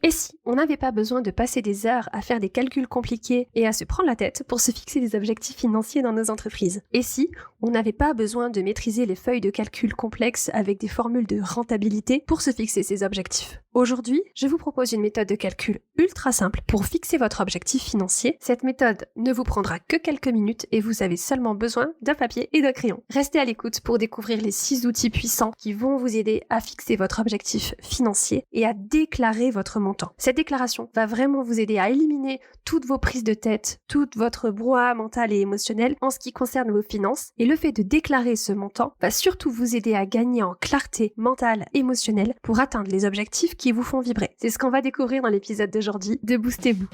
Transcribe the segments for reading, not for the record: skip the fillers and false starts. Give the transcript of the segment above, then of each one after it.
Et si on n'avait pas besoin de passer des heures à faire des calculs compliqués et à se prendre la tête pour se fixer des objectifs financiers dans nos entreprises? Et si on n'avait pas besoin de maîtriser les feuilles de calcul complexes avec des formules de rentabilité pour se fixer ces objectifs? Aujourd'hui, je vous propose une méthode de calcul ultra simple pour fixer votre objectif financier. Cette méthode ne vous prendra que quelques minutes et vous avez seulement besoin d'un papier et d'un crayon. Restez à l'écoute pour découvrir les 6 outils puissants qui vont vous aider à fixer votre objectif financier et à déclarer votre montant. Cette déclaration va vraiment vous aider à éliminer toutes vos prises de tête, tout votre brouhaha mental et émotionnel en ce qui concerne vos finances. Et le fait de déclarer ce montant va surtout vous aider à gagner en clarté mentale, émotionnelle pour atteindre les objectifs qui vous font vibrer. C'est ce qu'on va découvrir dans l'épisode d'aujourd'hui de Boostez-vous.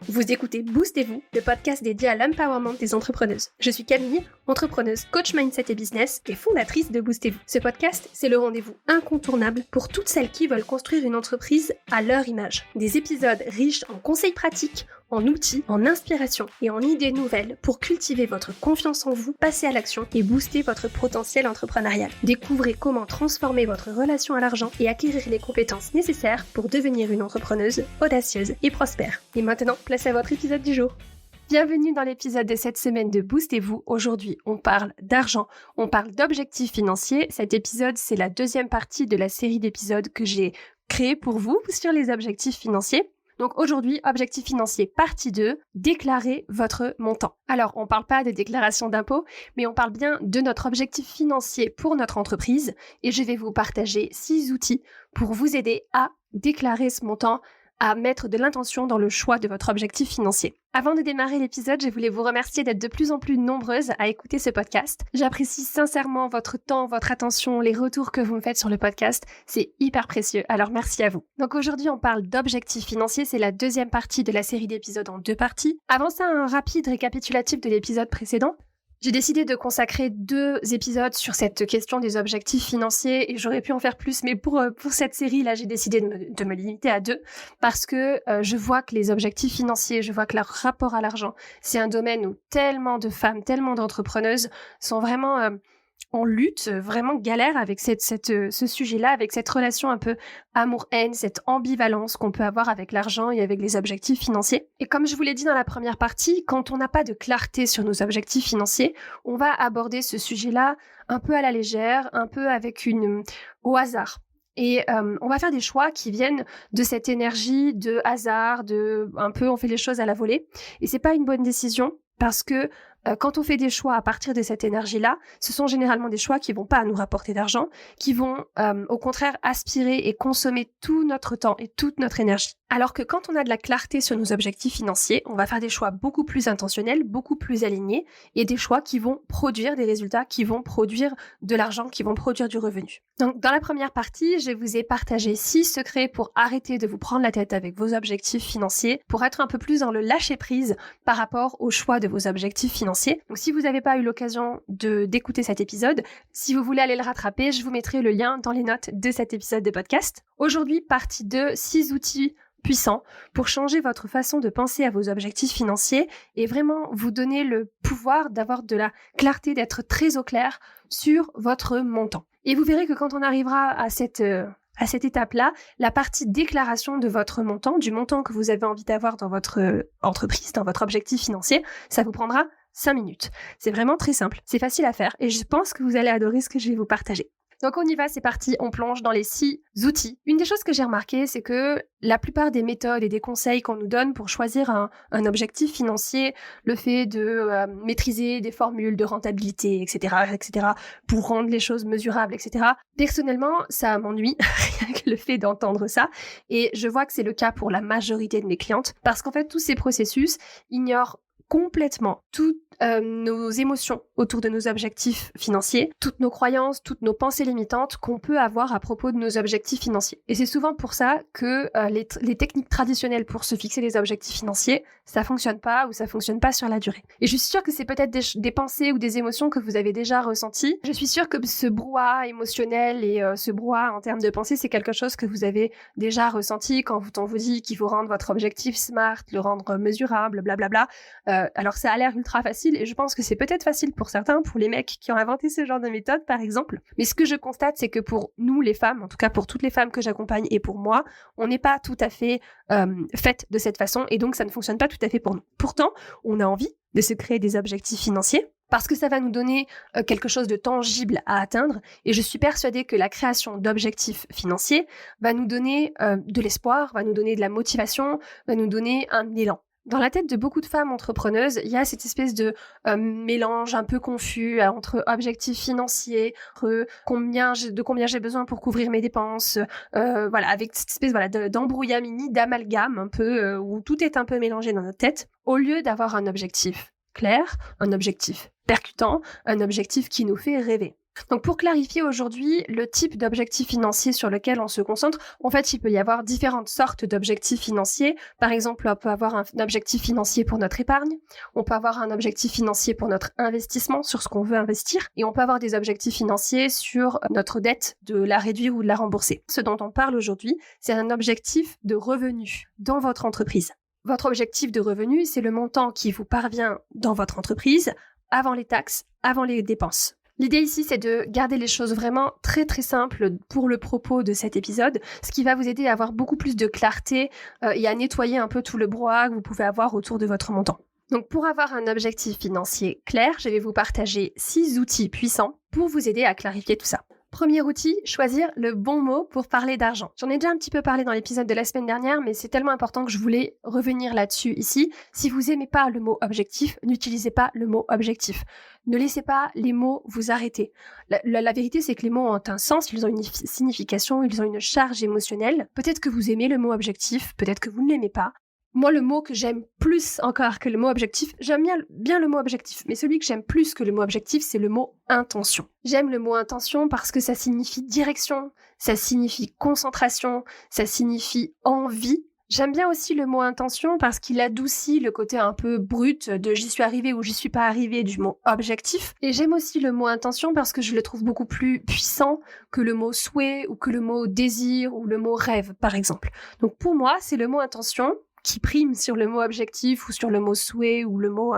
Vous écoutez Boostez-vous, le podcast dédié à l'empowerment des entrepreneuses. Je suis Camille, entrepreneuse, coach mindset et business et fondatrice de Boostez-vous. Ce podcast, c'est le rendez-vous incontournable pour toutes celles qui veulent construire une entreprise à leur image. Des épisodes riches en conseils pratiques, en outils, en inspiration et en idées nouvelles pour cultiver votre confiance en vous, passer à l'action et booster votre potentiel entrepreneurial. Découvrez comment transformer votre relation à l'argent et acquérir les compétences nécessaires pour devenir une entrepreneuse audacieuse et prospère. Et maintenant, place à votre épisode du jour. Bienvenue dans l'épisode de cette semaine de Boostez-vous. Aujourd'hui, on parle d'argent, on parle d'objectifs financiers. Cet épisode, c'est la deuxième partie de la série d'épisodes que j'ai créée pour vous sur les objectifs financiers. Donc aujourd'hui, objectif financier partie 2, déclarer votre montant. Alors, on ne parle pas de déclaration d'impôt, mais on parle bien de notre objectif financier pour notre entreprise et je vais vous partager 6 outils pour vous aider à déclarer ce montant, à mettre de l'intention dans le choix de votre objectif financier. Avant de démarrer l'épisode, je voulais vous remercier d'être de plus en plus nombreuses à écouter ce podcast. J'apprécie sincèrement votre temps, votre attention, les retours que vous me faites sur le podcast. C'est hyper précieux, alors merci à vous. Donc aujourd'hui, on parle d'objectifs financiers. C'est la deuxième partie de la série d'épisodes en 2 parties. Avant ça, un rapide récapitulatif de l'épisode précédent. J'ai décidé de consacrer 2 épisodes sur cette question des objectifs financiers et j'aurais pu en faire plus, mais pour cette série-là, j'ai décidé de me limiter à 2 parce que je vois que les objectifs financiers, je vois que leur rapport à l'argent, c'est un domaine où tellement de femmes, tellement d'entrepreneuses sont vraiment en lutte, vraiment galère avec ce sujet-là, avec cette relation un peu amour-haine, cette ambivalence qu'on peut avoir avec l'argent et avec les objectifs financiers. Et comme je vous l'ai dit dans la première partie, quand on n'a pas de clarté sur nos objectifs financiers, on va aborder ce sujet-là un peu à la légère, un peu avec au hasard. Et on va faire des choix qui viennent de cette énergie de hasard, un peu on fait les choses à la volée. Et c'est pas une bonne décision parce que quand on fait des choix à partir de cette énergie-là, ce sont généralement des choix qui vont pas nous rapporter d'argent, qui vont au contraire aspirer et consommer tout notre temps et toute notre énergie. Alors que quand on a de la clarté sur nos objectifs financiers, on va faire des choix beaucoup plus intentionnels, beaucoup plus alignés et des choix qui vont produire des résultats, qui vont produire de l'argent, qui vont produire du revenu. Donc dans la première partie, je vous ai partagé 6 secrets pour arrêter de vous prendre la tête avec vos objectifs financiers, pour être un peu plus dans le lâcher-prise par rapport au choix de vos objectifs financiers. Donc si vous n'avez pas eu l'occasion d'écouter cet épisode, si vous voulez aller le rattraper, je vous mettrai le lien dans les notes de cet épisode de podcast. Aujourd'hui, partie 2, 6 outils puissants pour changer votre façon de penser à vos objectifs financiers et vraiment vous donner le pouvoir d'avoir de la clarté, d'être très au clair sur votre montant. Et vous verrez que quand on arrivera à cette étape-là, la partie déclaration de votre montant, du montant que vous avez envie d'avoir dans votre entreprise, dans votre objectif financier, ça vous prendra 5 minutes. C'est vraiment très simple, c'est facile à faire et je pense que vous allez adorer ce que je vais vous partager. Donc on y va, c'est parti, on plonge dans les 6 outils. Une des choses que j'ai remarqué, c'est que la plupart des méthodes et des conseils qu'on nous donne pour choisir un objectif financier, le fait de maîtriser des formules de rentabilité, etc., pour rendre les choses mesurables, etc., personnellement, ça m'ennuie, rien que le fait d'entendre ça. Et je vois que c'est le cas pour la majorité de mes clientes, parce qu'en fait, tous ces processus ignorent complètement toutes nos émotions autour de nos objectifs financiers, toutes nos croyances, toutes nos pensées limitantes qu'on peut avoir à propos de nos objectifs financiers. Et c'est souvent pour ça que les techniques traditionnelles pour se fixer des objectifs financiers, ça fonctionne pas ou ça fonctionne pas sur la durée. Et je suis sûre que c'est peut-être des pensées ou des émotions que vous avez déjà ressenties. Je suis sûre que ce brouhaha émotionnel et ce brouhaha en termes de pensée, c'est quelque chose que vous avez déjà ressenti quand on vous dit qu'il faut rendre votre objectif smart, le rendre mesurable, blablabla. Alors ça a l'air ultra facile et je pense que c'est peut-être facile pour certains, pour les mecs qui ont inventé ce genre de méthode par exemple. Mais ce que je constate, c'est que pour nous les femmes, en tout cas pour toutes les femmes que j'accompagne et pour moi, on n'est pas tout à fait faites de cette façon et donc ça ne fonctionne pas tout à fait pour nous. Pourtant, on a envie de se créer des objectifs financiers parce que ça va nous donner quelque chose de tangible à atteindre et je suis persuadée que la création d'objectifs financiers va nous donner de l'espoir, va nous donner de la motivation, va nous donner un élan. Dans la tête de beaucoup de femmes entrepreneuses, il y a cette espèce de mélange un peu confus entre objectifs financiers, entre combien j'ai besoin pour couvrir mes dépenses, avec cette espèce d'embrouillamini, d'amalgame un peu, où tout est un peu mélangé dans notre tête, au lieu d'avoir un objectif clair, un objectif percutant, un objectif qui nous fait rêver. Donc pour clarifier aujourd'hui le type d'objectif financier sur lequel on se concentre, en fait il peut y avoir différentes sortes d'objectifs financiers. Par exemple, on peut avoir un objectif financier pour notre épargne, on peut avoir un objectif financier pour notre investissement, sur ce qu'on veut investir, et on peut avoir des objectifs financiers sur notre dette, de la réduire ou de la rembourser. Ce dont on parle aujourd'hui, c'est un objectif de revenu dans votre entreprise. Votre objectif de revenu, c'est le montant qui vous parvient dans votre entreprise avant les taxes, avant les dépenses. L'idée ici, c'est de garder les choses vraiment très très simples pour le propos de cet épisode, ce qui va vous aider à avoir beaucoup plus de clarté et à nettoyer un peu tout le brouhaha que vous pouvez avoir autour de votre montant. Donc pour avoir un objectif financier clair, je vais vous partager 6 outils puissants pour vous aider à clarifier tout ça. Premier outil, choisir le bon mot pour parler d'argent. J'en ai déjà un petit peu parlé dans l'épisode de la semaine dernière, mais c'est tellement important que je voulais revenir là-dessus ici. Si vous aimez pas le mot objectif, n'utilisez pas le mot objectif. Ne laissez pas les mots vous arrêter. La vérité, c'est que les mots ont un sens, ils ont une signification, ils ont une charge émotionnelle. Peut-être que vous aimez le mot objectif, peut-être que vous ne l'aimez pas. Moi, le mot que j'aime plus encore que le mot objectif, j'aime bien le mot objectif, mais celui que j'aime plus que le mot objectif, c'est le mot intention. J'aime le mot intention parce que ça signifie direction, ça signifie concentration, ça signifie envie. J'aime bien aussi le mot intention parce qu'il adoucit le côté un peu brut de j'y suis arrivé ou j'y suis pas arrivé du mot objectif. Et j'aime aussi le mot intention parce que je le trouve beaucoup plus puissant que le mot souhait ou que le mot désir ou le mot rêve, par exemple. Donc pour moi, c'est le mot intention qui prime sur le mot objectif ou sur le mot souhait ou le mot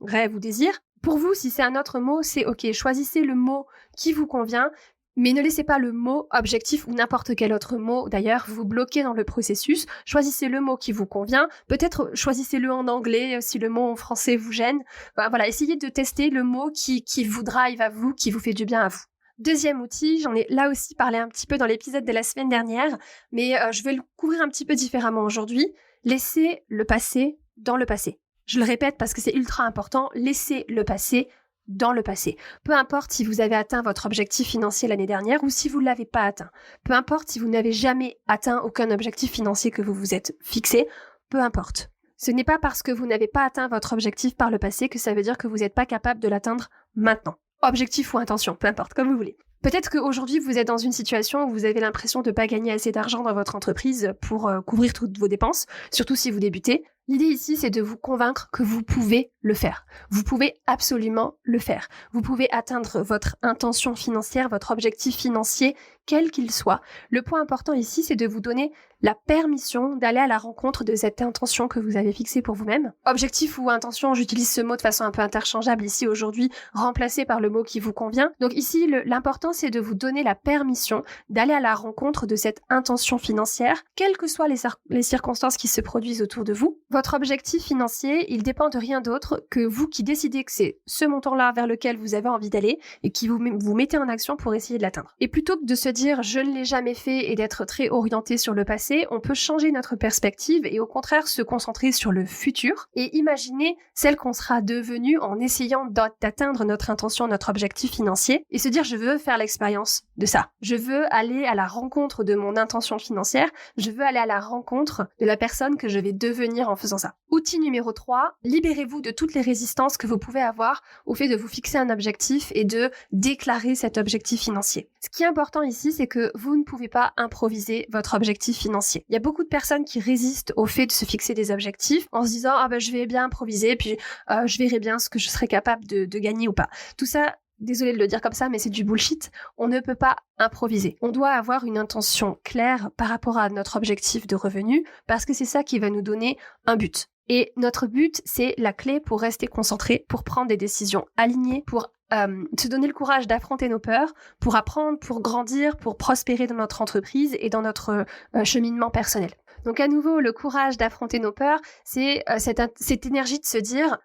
rêve ou désir. Pour vous, si c'est un autre mot, c'est ok, choisissez le mot qui vous convient, mais ne laissez pas le mot objectif ou n'importe quel autre mot, d'ailleurs, vous bloquer dans le processus. Choisissez le mot qui vous convient, peut-être choisissez-le en anglais si le mot en français vous gêne. Voilà, essayez de tester le mot qui vous drive à vous, qui vous fait du bien à vous. Deuxième outil, j'en ai là aussi parlé un petit peu dans l'épisode de la semaine dernière, mais je vais le couvrir un petit peu différemment aujourd'hui. Laissez le passé dans le passé. Je le répète parce que c'est ultra important, laissez le passé dans le passé. Peu importe si vous avez atteint votre objectif financier l'année dernière ou si vous ne l'avez pas atteint. Peu importe si vous n'avez jamais atteint aucun objectif financier que vous vous êtes fixé. Peu importe. Ce n'est pas parce que vous n'avez pas atteint votre objectif par le passé que ça veut dire que vous n'êtes pas capable de l'atteindre maintenant. Objectif ou intention, peu importe, comme vous voulez. Peut-être qu'aujourd'hui, vous êtes dans une situation où vous avez l'impression de ne pas gagner assez d'argent dans votre entreprise pour couvrir toutes vos dépenses, surtout si vous débutez. L'idée ici, c'est de vous convaincre que vous pouvez le faire. Vous pouvez absolument le faire. Vous pouvez atteindre votre intention financière, votre objectif financier, quel qu'il soit. Le point important ici, c'est de vous donner la permission d'aller à la rencontre de cette intention que vous avez fixée pour vous-même. Objectif ou intention, j'utilise ce mot de façon un peu interchangeable ici aujourd'hui, remplacé par le mot qui vous convient. Donc ici, l'important, c'est de vous donner la permission d'aller à la rencontre de cette intention financière, quelles que soient les circonstances qui se produisent autour de vous. Votre objectif financier, il dépend de rien d'autre que vous qui décidez que c'est ce montant-là vers lequel vous avez envie d'aller et qui vous mettez en action pour essayer de l'atteindre. Et plutôt que de se dire « je ne l'ai jamais fait » et d'être très orienté sur le passé, on peut changer notre perspective et au contraire se concentrer sur le futur et imaginer celle qu'on sera devenue en essayant d'atteindre notre intention, notre objectif financier et se dire « je veux faire l'expérience de ça. Je veux aller à la rencontre de mon intention financière. Je veux aller à la rencontre de la personne que je vais devenir en faisant ça. » Outil numéro 3, libérez-vous de toutes les résistances que vous pouvez avoir au fait de vous fixer un objectif et de déclarer cet objectif financier. Ce qui est important ici, c'est que vous ne pouvez pas improviser votre objectif financier. Il y a beaucoup de personnes qui résistent au fait de se fixer des objectifs en se disant « ah ben je vais bien improviser, puis je verrai bien ce que je serai capable de gagner ou pas ». Tout ça, désolée de le dire comme ça, mais c'est du bullshit. On ne peut pas improviser. On doit avoir une intention claire par rapport à notre objectif de revenu parce que c'est ça qui va nous donner un but. Et notre but, c'est la clé pour rester concentré, pour prendre des décisions alignées, pour se donner le courage d'affronter nos peurs, pour apprendre, pour grandir, pour prospérer dans notre entreprise et dans notre cheminement personnel. Donc à nouveau, le courage d'affronter nos peurs, c'est cette énergie de se dire,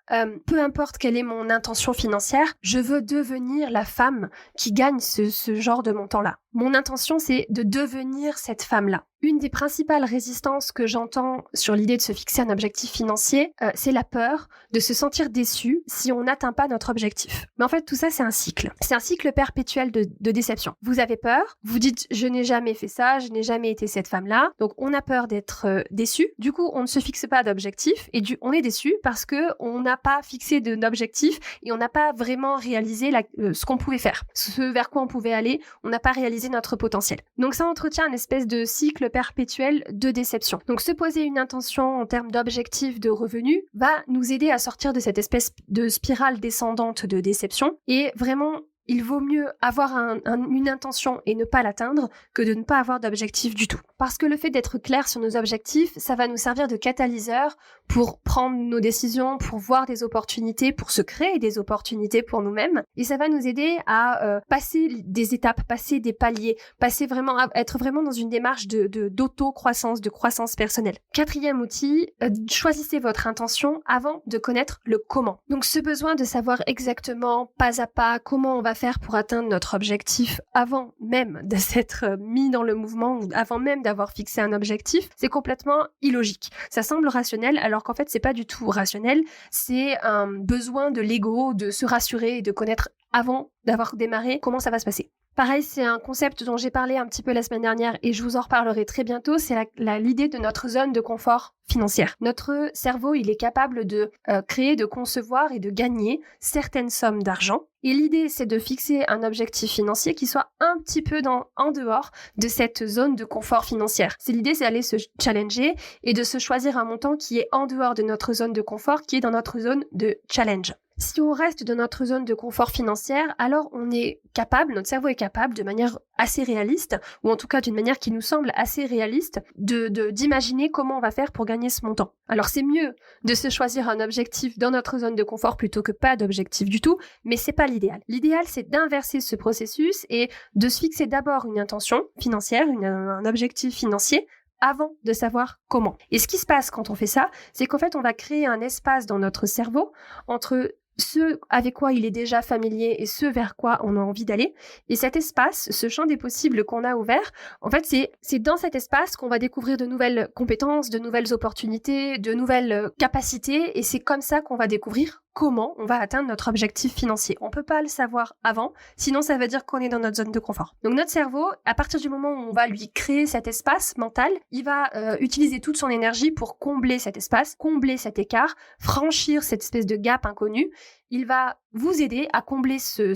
peu importe quelle est mon intention financière, je veux devenir la femme qui gagne ce genre de montant-là. Mon intention, c'est de devenir cette femme-là. Une des principales résistances que j'entends sur l'idée de se fixer un objectif financier, c'est la peur de se sentir déçu si on n'atteint pas notre objectif. Mais en fait, tout ça, c'est un cycle. C'est un cycle perpétuel de déception. Vous avez peur, vous dites « je n'ai jamais fait ça, je n'ai jamais été cette femme-là ». Donc, on a peur d'être déçu. Du coup, on ne se fixe pas d'objectif et on est déçu parce qu'on n'a pas fixé d'objectif et on n'a pas vraiment réalisé ce qu'on pouvait faire, ce vers quoi on pouvait aller. On n'a pas réalisé notre potentiel. Donc, ça entretient une espèce de cycle perpétuel de déception. Donc se poser une intention en termes d'objectif de revenus va nous aider à sortir de cette espèce de spirale descendante de déception et vraiment il vaut mieux avoir une intention et ne pas l'atteindre que de ne pas avoir d'objectif du tout. Parce que le fait d'être clair sur nos objectifs, ça va nous servir de catalyseur pour prendre nos décisions, pour voir des opportunités, pour se créer des opportunités pour nous-mêmes. Et ça va nous aider à passer des étapes, passer des paliers, être vraiment dans une démarche d'auto-croissance, de croissance personnelle. 4e outil, choisissez votre intention avant de connaître le comment. Donc ce besoin de savoir exactement, pas à pas, comment on va faire pour atteindre notre objectif avant même de s'être mis dans le mouvement ou avant même d'avoir fixé un objectif, c'est complètement illogique. Ça semble rationnel alors qu'en fait c'est pas du tout rationnel, c'est un besoin de l'ego de se rassurer et de connaître avant d'avoir démarré comment ça va se passer. Pareil, c'est un concept dont j'ai parlé un petit peu la semaine dernière et je vous en reparlerai très bientôt, c'est l'idée de notre zone de confort financière. Notre cerveau, il est capable de créer, de concevoir et de gagner certaines sommes d'argent. Et l'idée, c'est de fixer un objectif financier qui soit un petit peu en dehors de cette zone de confort financière. L'idée, c'est d'aller se challenger et de se choisir un montant qui est en dehors de notre zone de confort, qui est dans notre zone de challenge. Si on reste dans notre zone de confort financière, alors notre cerveau est capable de manière assez réaliste, ou en tout cas d'une manière qui nous semble assez réaliste, d'imaginer comment on va faire pour gagner ce montant. Alors c'est mieux de se choisir un objectif dans notre zone de confort plutôt que pas d'objectif du tout, mais c'est pas l'idéal. L'idéal, c'est d'inverser ce processus et de se fixer d'abord une intention financière, un objectif financier, avant de savoir comment. Et ce qui se passe quand on fait ça, c'est qu'en fait, on va créer un espace dans notre cerveau entre ce avec quoi il est déjà familier et ce vers quoi on a envie d'aller. Et cet espace, ce champ des possibles qu'on a ouvert, en fait, c'est dans cet espace qu'on va découvrir de nouvelles compétences, de nouvelles opportunités, de nouvelles capacités. Et c'est comme ça qu'on va découvrir comment on va atteindre notre objectif financier. On peut pas le savoir avant, sinon ça veut dire qu'on est dans notre zone de confort. Donc notre cerveau, à partir du moment où on va lui créer cet espace mental, il va utiliser toute son énergie pour combler cet espace, combler cet écart, franchir cette espèce de gap inconnu. Il va vous aider à combler ce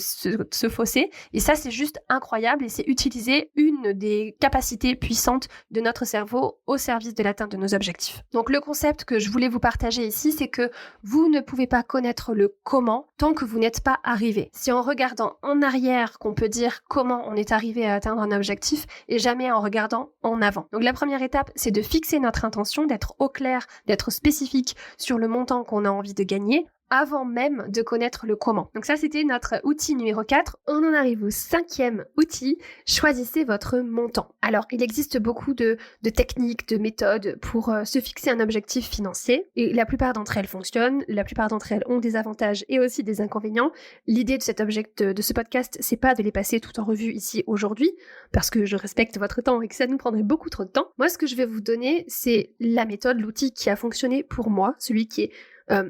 fossé. Et ça, c'est juste incroyable et c'est utiliser une des capacités puissantes de notre cerveau au service de l'atteinte de nos objectifs. Donc le concept que je voulais vous partager ici, c'est que vous ne pouvez pas connaître le comment tant que vous n'êtes pas arrivé. C'est en regardant en arrière qu'on peut dire comment on est arrivé à atteindre un objectif et jamais en regardant en avant. Donc la première étape, c'est de fixer notre intention, d'être au clair, d'être spécifique sur le montant qu'on a envie de gagner, avant même de connaître le comment. Donc ça, c'était notre outil numéro 4. On en arrive au 5e outil, choisissez votre montant. Alors, il existe beaucoup de techniques, de méthodes pour se fixer un objectif financier et la plupart d'entre elles fonctionnent, la plupart d'entre elles ont des avantages et aussi des inconvénients. L'idée de ce podcast, c'est pas de les passer tout en revue ici aujourd'hui parce que je respecte votre temps et que ça nous prendrait beaucoup trop de temps. Moi, ce que je vais vous donner, c'est la méthode, l'outil qui a fonctionné pour moi, celui qui est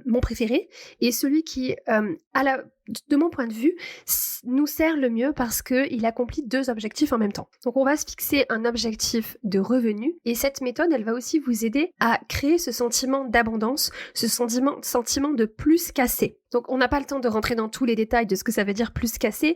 mon préféré et celui qui, de mon point de vue, nous sert le mieux parce qu'il accomplit 2 objectifs en même temps. Donc on va se fixer un objectif de revenu et cette méthode, elle va aussi vous aider à créer ce sentiment d'abondance, ce sentiment de plus qu'assez. Donc on n'a pas le temps de rentrer dans tous les détails de ce que ça veut dire plus qu'assez.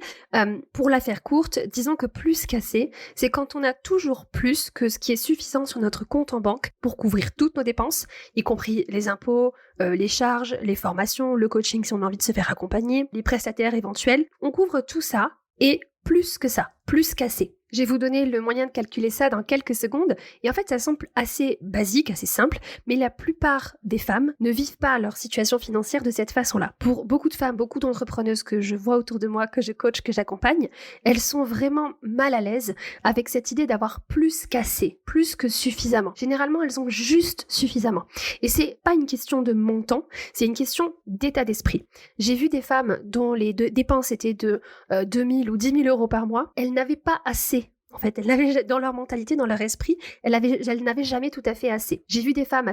Pour la faire courte, disons que plus qu'assez, c'est quand on a toujours plus que ce qui est suffisant sur notre compte en banque pour couvrir toutes nos dépenses, y compris les impôts, les charges, les formations, le coaching si on a envie de se faire accompagner, les prestataires éventuels. On couvre tout ça et plus que ça, plus qu'assez. Je vais vous donner le moyen de calculer ça dans quelques secondes. Et en fait, ça semble assez basique, assez simple, mais la plupart des femmes ne vivent pas leur situation financière de cette façon-là. Pour beaucoup de femmes, beaucoup d'entrepreneuses que je vois autour de moi, que je coach, que j'accompagne, elles sont vraiment mal à l'aise avec cette idée d'avoir plus qu'assez, plus que suffisamment. Généralement, elles ont juste suffisamment. Et c'est pas une question de montant, c'est une question d'état d'esprit. J'ai vu des femmes dont les dépenses étaient de 2 000 ou 10 000 euros par mois, elles n'avaient pas assez. En fait, elles n'avaient, dans leur mentalité, dans leur esprit, elles n'avaient jamais tout à fait assez. J'ai vu des femmes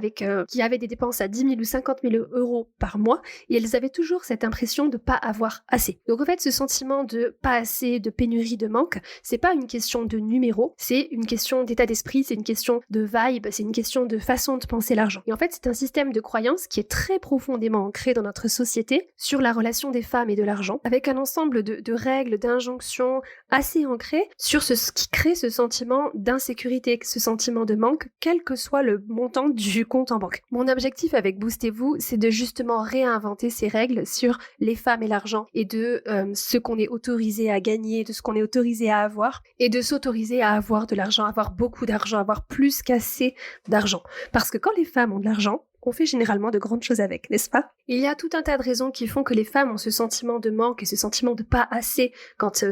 qui avaient des dépenses à 10 000 ou 50 000 euros par mois et elles avaient toujours cette impression de pas avoir assez. Donc en fait, ce sentiment de pas assez, de pénurie, de manque, c'est pas une question de numéro, c'est une question d'état d'esprit, c'est une question de vibe, c'est une question de façon de penser l'argent. Et en fait, c'est un système de croyance qui est très profondément ancré dans notre société sur la relation des femmes et de l'argent, avec un ensemble de règles, d'injonctions assez ancrées sur ce qui crée ce sentiment d'insécurité, ce sentiment de manque, quel que soit le montant du compte en banque. Mon objectif avec Boostez-vous, c'est de justement réinventer ces règles sur les femmes et l'argent et de ce qu'on est autorisé à gagner, de ce qu'on est autorisé à avoir et de s'autoriser à avoir de l'argent, avoir beaucoup d'argent, avoir plus qu'assez d'argent. Parce que quand les femmes ont de l'argent, on fait généralement de grandes choses avec, n'est-ce pas? Il y a tout un tas de raisons qui font que les femmes ont ce sentiment de manque et ce sentiment de pas assez quand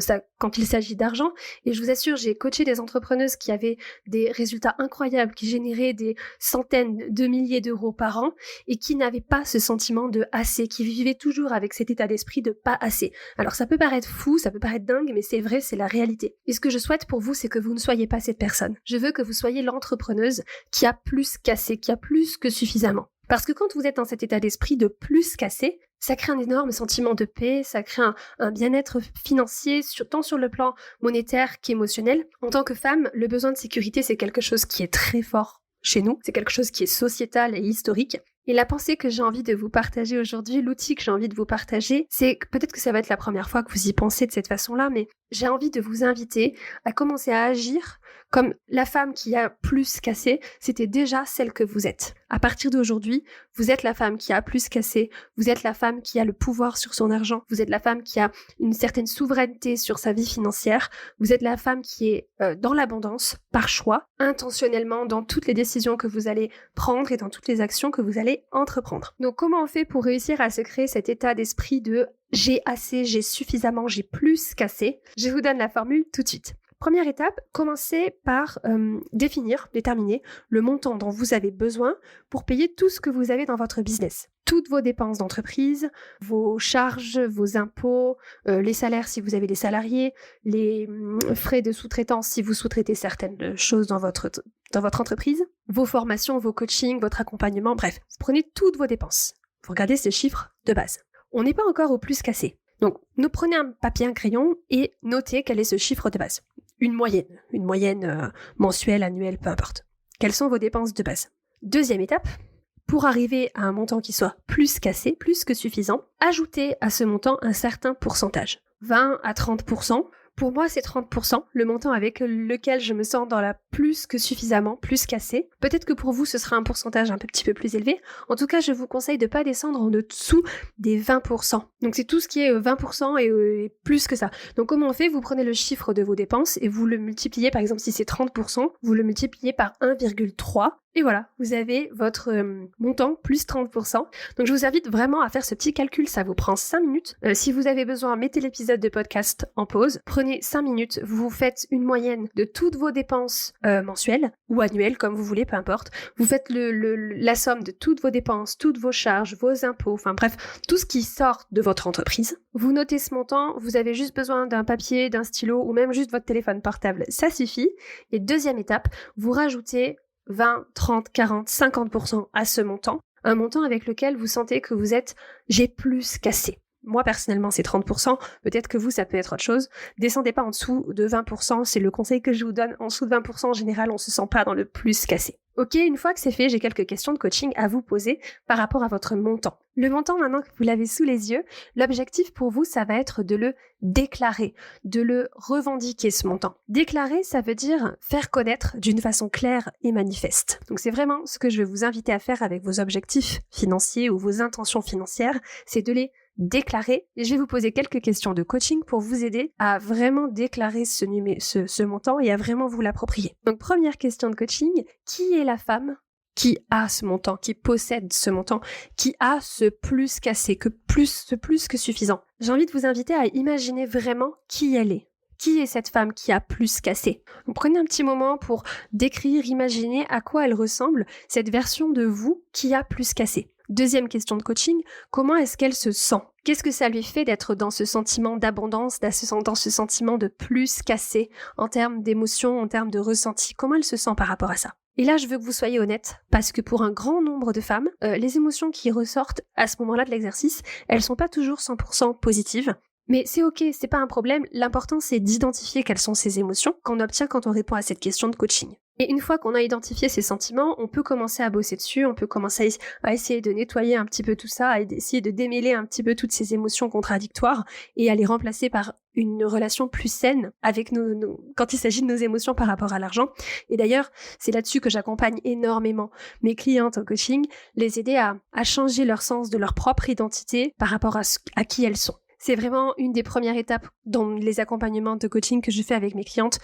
il s'agit d'argent. Et je vous assure, j'ai coaché des entrepreneuses qui avaient des résultats incroyables, qui généraient des centaines de milliers d'euros par an et qui n'avaient pas ce sentiment de assez, qui vivaient toujours avec cet état d'esprit de pas assez. Alors ça peut paraître fou, ça peut paraître dingue, mais c'est vrai, c'est la réalité. Et ce que je souhaite pour vous, c'est que vous ne soyez pas cette personne. Je veux que vous soyez l'entrepreneuse qui a plus qu'assez, qui a plus que suffisamment. Parce que quand vous êtes dans cet état d'esprit de plus qu'assez, ça crée un énorme sentiment de paix, ça crée un bien-être financier, tant sur le plan monétaire qu'émotionnel. En tant que femme, le besoin de sécurité, c'est quelque chose qui est très fort chez nous, c'est quelque chose qui est sociétal et historique. Et la pensée que j'ai envie de vous partager aujourd'hui, l'outil que j'ai envie de vous partager, c'est que peut-être que ça va être la première fois que vous y pensez de cette façon-là, mais j'ai envie de vous inviter à commencer à agir comme la femme qui a plus qu'assez, c'était déjà celle que vous êtes. À partir d'aujourd'hui, vous êtes la femme qui a plus qu'assez, vous êtes la femme qui a le pouvoir sur son argent, vous êtes la femme qui a une certaine souveraineté sur sa vie financière, vous êtes la femme qui est dans l'abondance, par choix, intentionnellement dans toutes les décisions que vous allez prendre et dans toutes les actions que vous allez entreprendre. Donc comment on fait pour réussir à se créer cet état d'esprit de j'ai assez, j'ai suffisamment, j'ai plus qu'assez? Je vous donne la formule tout de suite. Première étape, commencez par déterminer le montant dont vous avez besoin pour payer tout ce que vous avez dans votre business. Toutes vos dépenses d'entreprise, vos charges, vos impôts, les salaires si vous avez des salariés, les frais de sous-traitance si vous sous-traitez certaines choses dans votre entreprise, vos formations, vos coachings, votre accompagnement, bref, vous prenez toutes vos dépenses. Vous regardez ces chiffres de base. On n'est pas encore au plus qu'assez. Donc, prenez un papier, un crayon et notez quel est ce chiffre de base. Une moyenne mensuelle, annuelle, peu importe. Quelles sont vos dépenses de base? Deuxième étape, pour arriver à un montant qui soit plus qu'assez, plus que suffisant, ajoutez à ce montant un certain pourcentage. 20 à 30%. Pour moi, c'est 30%, le montant avec lequel je me sens dans la plus que suffisamment, plus qu'assez. Peut-être que pour vous, ce sera un pourcentage un petit peu plus élevé. En tout cas, je vous conseille de ne pas descendre en dessous des 20%. Donc, c'est tout ce qui est 20% et plus que ça. Donc, comment on fait? Vous prenez le chiffre de vos dépenses et vous le multipliez, par exemple, si c'est 30%, vous le multipliez par 1,3. Et voilà, vous avez votre montant plus 30%. Donc je vous invite vraiment à faire ce petit calcul, ça vous prend 5 minutes. Si vous avez besoin, mettez l'épisode de podcast en pause, prenez 5 minutes, vous faites une moyenne de toutes vos dépenses mensuelles ou annuelles, comme vous voulez, peu importe. Vous faites la somme de toutes vos dépenses, toutes vos charges, vos impôts, enfin bref, tout ce qui sort de votre entreprise. Vous notez ce montant, vous avez juste besoin d'un papier, d'un stylo ou même juste votre téléphone portable, ça suffit. Et deuxième étape, vous rajoutez 20, 30, 40, 50% à ce montant, un montant avec lequel vous sentez que vous êtes « j'ai plus qu'assez ». Moi, personnellement, c'est 30%. Peut-être que vous, ça peut être autre chose. Descendez pas en dessous de 20%. C'est le conseil que je vous donne. En dessous de 20%, en général, on se sent pas dans le plus qu'assez. Ok, une fois que c'est fait, j'ai quelques questions de coaching à vous poser par rapport à votre montant. Le montant, maintenant que vous l'avez sous les yeux, l'objectif pour vous, ça va être de le déclarer, de le revendiquer, ce montant. Déclarer, ça veut dire faire connaître d'une façon claire et manifeste. Donc c'est vraiment ce que je vais vous inviter à faire avec vos objectifs financiers ou vos intentions financières, c'est de les déclarer. Et je vais vous poser quelques questions de coaching pour vous aider à vraiment déclarer ce montant et à vraiment vous l'approprier. Donc première question de coaching, qui est la femme qui a ce montant, qui possède ce montant, qui a ce plus qu'assez, ce plus que suffisant? J'ai envie de vous inviter à imaginer vraiment qui elle est. Qui est cette femme qui a plus qu'assez? Donc, prenez un petit moment pour décrire, imaginer à quoi elle ressemble, cette version de vous qui a plus qu'assez. Deuxième question de coaching, comment est-ce qu'elle se sent? Qu'est-ce que ça lui fait d'être dans ce sentiment d'abondance, dans ce sentiment de plus qu'assez en termes d'émotions, en termes de ressenti? Comment elle se sent par rapport à ça? Et là, je veux que vous soyez honnête, parce que pour un grand nombre de femmes, les émotions qui ressortent à ce moment-là de l'exercice, elles sont pas toujours 100% positives. Mais c'est ok, c'est pas un problème. L'important, c'est d'identifier quelles sont ces émotions qu'on obtient quand on répond à cette question de coaching. Et une fois qu'on a identifié ces sentiments, on peut commencer à bosser dessus, on peut commencer à essayer de nettoyer un petit peu tout ça, à essayer de démêler un petit peu toutes ces émotions contradictoires et à les remplacer par une relation plus saine avec quand il s'agit de nos émotions par rapport à l'argent. Et d'ailleurs, c'est là-dessus que j'accompagne énormément mes clientes en coaching, les aider à changer leur sens de leur propre identité par rapport à qui elles sont. C'est vraiment une des premières étapes dans les accompagnements de coaching que je fais avec mes clientes,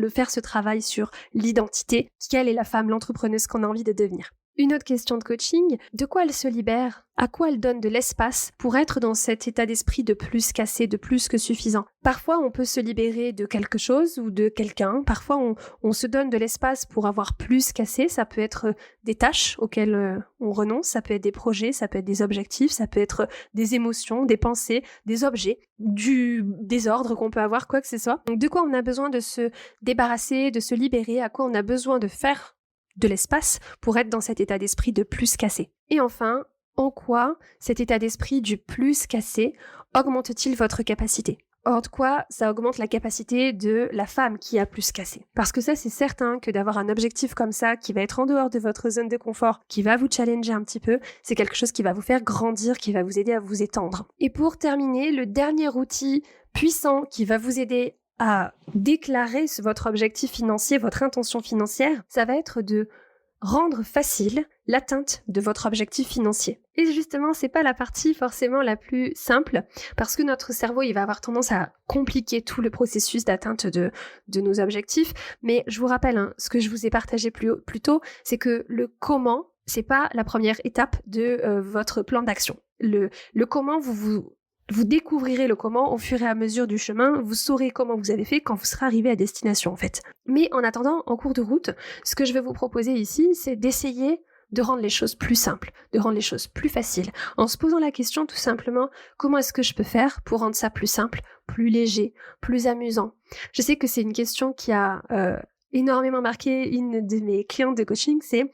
faire ce travail sur l'identité, quelle est la femme, l'entrepreneuse qu'on a envie de devenir. Une autre question de coaching, de quoi elle se libère? À quoi elle donne de l'espace pour être dans cet état d'esprit de plus qu'assez, de plus que suffisant? Parfois, on peut se libérer de quelque chose ou de quelqu'un. Parfois, on se donne de l'espace pour avoir plus qu'assez. Ça peut être des tâches auxquelles on renonce, ça peut être des projets, ça peut être des objectifs, ça peut être des émotions, des pensées, des objets, du désordre qu'on peut avoir, quoi que ce soit. Donc, de quoi on a besoin de se débarrasser, de se libérer, à quoi on a besoin de faire de l'espace pour être dans cet état d'esprit de plus qu'assez. Et enfin, en quoi cet état d'esprit du plus qu'assez augmente-t-il votre capacité? Or de quoi ça augmente la capacité de la femme qui a plus qu'assez? Parce que ça, c'est certain que d'avoir un objectif comme ça, qui va être en dehors de votre zone de confort, qui va vous challenger un petit peu, c'est quelque chose qui va vous faire grandir, qui va vous aider à vous étendre. Et pour terminer, le dernier outil puissant qui va vous aider à déclarer votre objectif financier, votre intention financière, ça va être de rendre facile l'atteinte de votre objectif financier. Et justement, c'est pas la partie forcément la plus simple, parce que notre cerveau, il va avoir tendance à compliquer tout le processus d'atteinte de nos objectifs. Mais je vous rappelle, ce que je vous ai partagé plus tôt, c'est que le comment, c'est pas la première étape de votre plan d'action. Le comment, vous découvrirez le comment au fur et à mesure du chemin, vous saurez comment vous avez fait quand vous serez arrivé à destination en fait. Mais en attendant, en cours de route, ce que je vais vous proposer ici, c'est d'essayer de rendre les choses plus simples, de rendre les choses plus faciles, en se posant la question tout simplement, comment est-ce que je peux faire pour rendre ça plus simple, plus léger, plus amusant? Je sais que c'est une question qui a énormément marqué une de mes clientes de coaching, c'est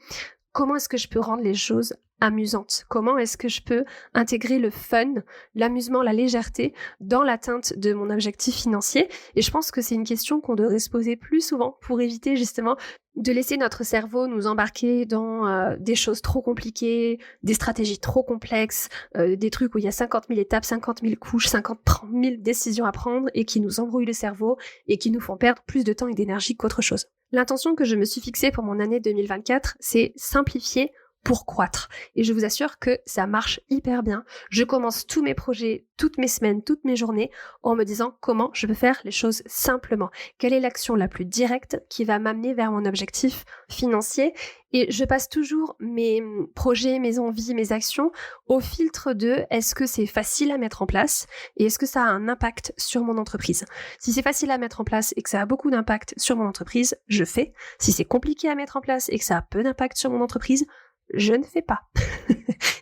comment est-ce que je peux rendre les choses amusante? Comment est-ce que je peux intégrer le fun, l'amusement, la légèreté dans l'atteinte de mon objectif financier? Et je pense que c'est une question qu'on devrait se poser plus souvent pour éviter justement de laisser notre cerveau nous embarquer dans des choses trop compliquées, des stratégies trop complexes, des trucs où il y a 50 000 étapes, 50 000 couches, 50 000 décisions à prendre et qui nous embrouillent le cerveau et qui nous font perdre plus de temps et d'énergie qu'autre chose. L'intention que je me suis fixée pour mon année 2024, c'est simplifier pour croître. Et je vous assure que ça marche hyper bien. Je commence tous mes projets, toutes mes semaines, toutes mes journées en me disant comment je peux faire les choses simplement. Quelle est l'action la plus directe qui va m'amener vers mon objectif financier? Et je passe toujours mes projets, mes envies, mes actions au filtre de est-ce que c'est facile à mettre en place et est-ce que ça a un impact sur mon entreprise? Si c'est facile à mettre en place et que ça a beaucoup d'impact sur mon entreprise, je fais. Si c'est compliqué à mettre en place et que ça a peu d'impact sur mon entreprise, je ne fais pas.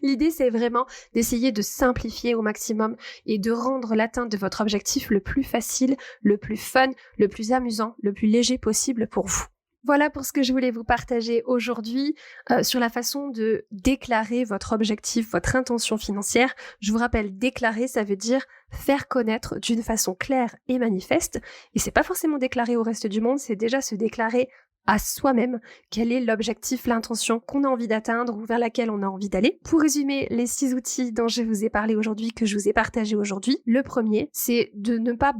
L'idée, c'est vraiment d'essayer de simplifier au maximum et de rendre l'atteinte de votre objectif le plus facile, le plus fun, le plus amusant, le plus léger possible pour vous. Voilà pour ce que je voulais vous partager aujourd'hui sur la façon de déclarer votre objectif, votre intention financière. Je vous rappelle, déclarer, ça veut dire faire connaître d'une façon claire et manifeste. Et c'est pas forcément déclarer au reste du monde, c'est déjà se déclarer à soi-même quel est l'objectif, l'intention qu'on a envie d'atteindre ou vers laquelle on a envie d'aller. Pour résumer les 6 outils dont je vous ai parlé aujourd'hui, que je vous ai partagé aujourd'hui, le premier, c'est de ne pas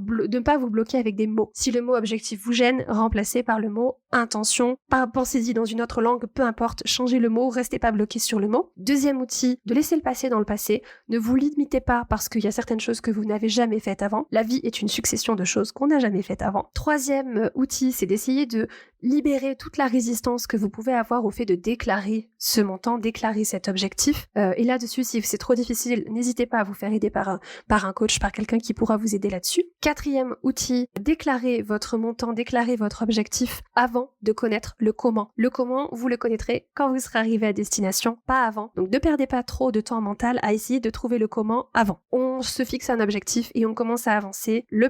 vous bloquer avec des mots. Si le mot objectif vous gêne, remplacez par le mot intention. Pensez-y dans une autre langue, peu importe, changez le mot, restez pas bloqué sur le mot. Deuxième outil, de laisser le passé dans le passé. Ne vous limitez pas parce qu'il y a certaines choses que vous n'avez jamais faites avant. La vie est une succession de choses qu'on n'a jamais faites avant. Troisième outil, c'est d'essayer de libérer toute la résistance que vous pouvez avoir au fait de déclarer ce montant, déclarer cet objectif. Et là-dessus, si c'est trop difficile, n'hésitez pas à vous faire aider par un coach, par quelqu'un qui pourra vous aider là-dessus. Quatrième outil, déclarez votre montant, déclarez votre objectif avant de connaître le comment. Le comment, vous le connaîtrez quand vous serez arrivé à destination, pas avant. Donc ne perdez pas trop de temps mental à essayer de trouver le comment avant. On se fixe un objectif et on commence à avancer le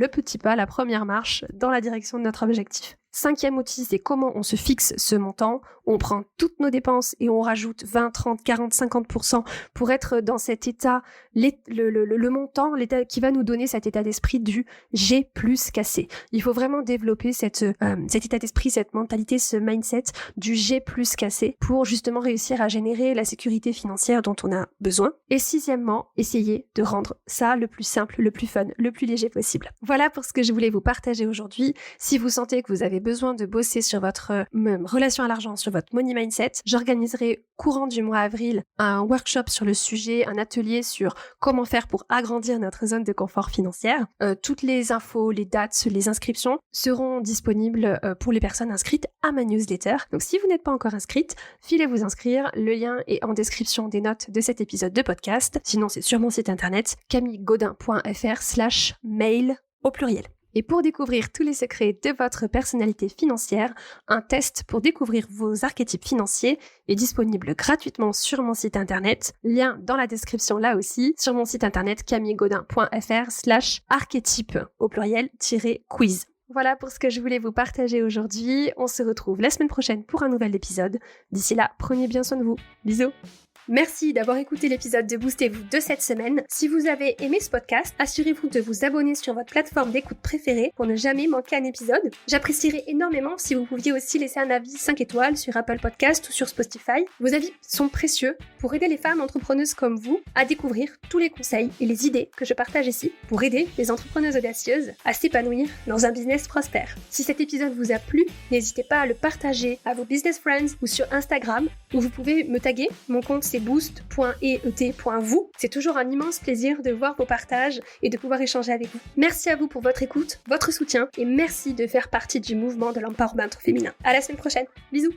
petit pas, la première marche dans la direction de notre objectif. Cinquième outil, c'est comment on se fixe ce montant. On prend toutes nos dépenses et on rajoute 20, 30, 40, 50% pour être dans cet état, le montant, l'état qui va nous donner cet état d'esprit du « j'ai plus qu'assez ». Il faut vraiment développer cet état d'esprit, cette mentalité, ce mindset du « j'ai plus qu'assez » pour justement réussir à générer la sécurité financière dont on a besoin. Et sixièmement, essayez de rendre ça le plus simple, le plus fun, le plus léger possible. Voilà pour ce que je voulais vous partager aujourd'hui. Si vous sentez que vous avez besoin de bosser sur votre relation à l'argent, sur votre money mindset, j'organiserai courant du mois avril un workshop sur le sujet, un atelier sur comment faire pour agrandir notre zone de confort financière. Toutes les infos, les dates, les inscriptions seront disponibles pour les personnes inscrites à ma newsletter. Donc si vous n'êtes pas encore inscrite, filez vous inscrire. Le lien est en description des notes de cet épisode de podcast. Sinon, c'est sur mon site internet camillegaudin.fr/mail au pluriel. Et pour découvrir tous les secrets de votre personnalité financière, un test pour découvrir vos archétypes financiers est disponible gratuitement sur mon site internet. Lien dans la description là aussi, sur mon site internet camillegaudin.fr/archétype au pluriel -quiz. Voilà pour ce que je voulais vous partager aujourd'hui. On se retrouve la semaine prochaine pour un nouvel épisode. D'ici là, prenez bien soin de vous. Bisous. Merci d'avoir écouté l'épisode de Boostez-vous de cette semaine. Si vous avez aimé ce podcast, assurez-vous de vous abonner sur votre plateforme d'écoute préférée pour ne jamais manquer un épisode. J'apprécierais énormément si vous pouviez aussi laisser un avis 5 étoiles sur Apple Podcast ou sur Spotify. Vos avis sont précieux pour aider les femmes entrepreneuses comme vous à découvrir tous les conseils et les idées que je partage ici pour aider les entrepreneuses audacieuses à s'épanouir dans un business prospère. Si cet épisode vous a plu, n'hésitez pas à le partager à vos business friends ou sur Instagram où vous pouvez me taguer. Mon compte c'est boost.et.vous. C'est toujours un immense plaisir de voir vos partages et de pouvoir échanger avec vous. Merci à vous pour votre écoute, votre soutien et merci de faire partie du mouvement de l'empowerment féminin. À la semaine prochaine. Bisous.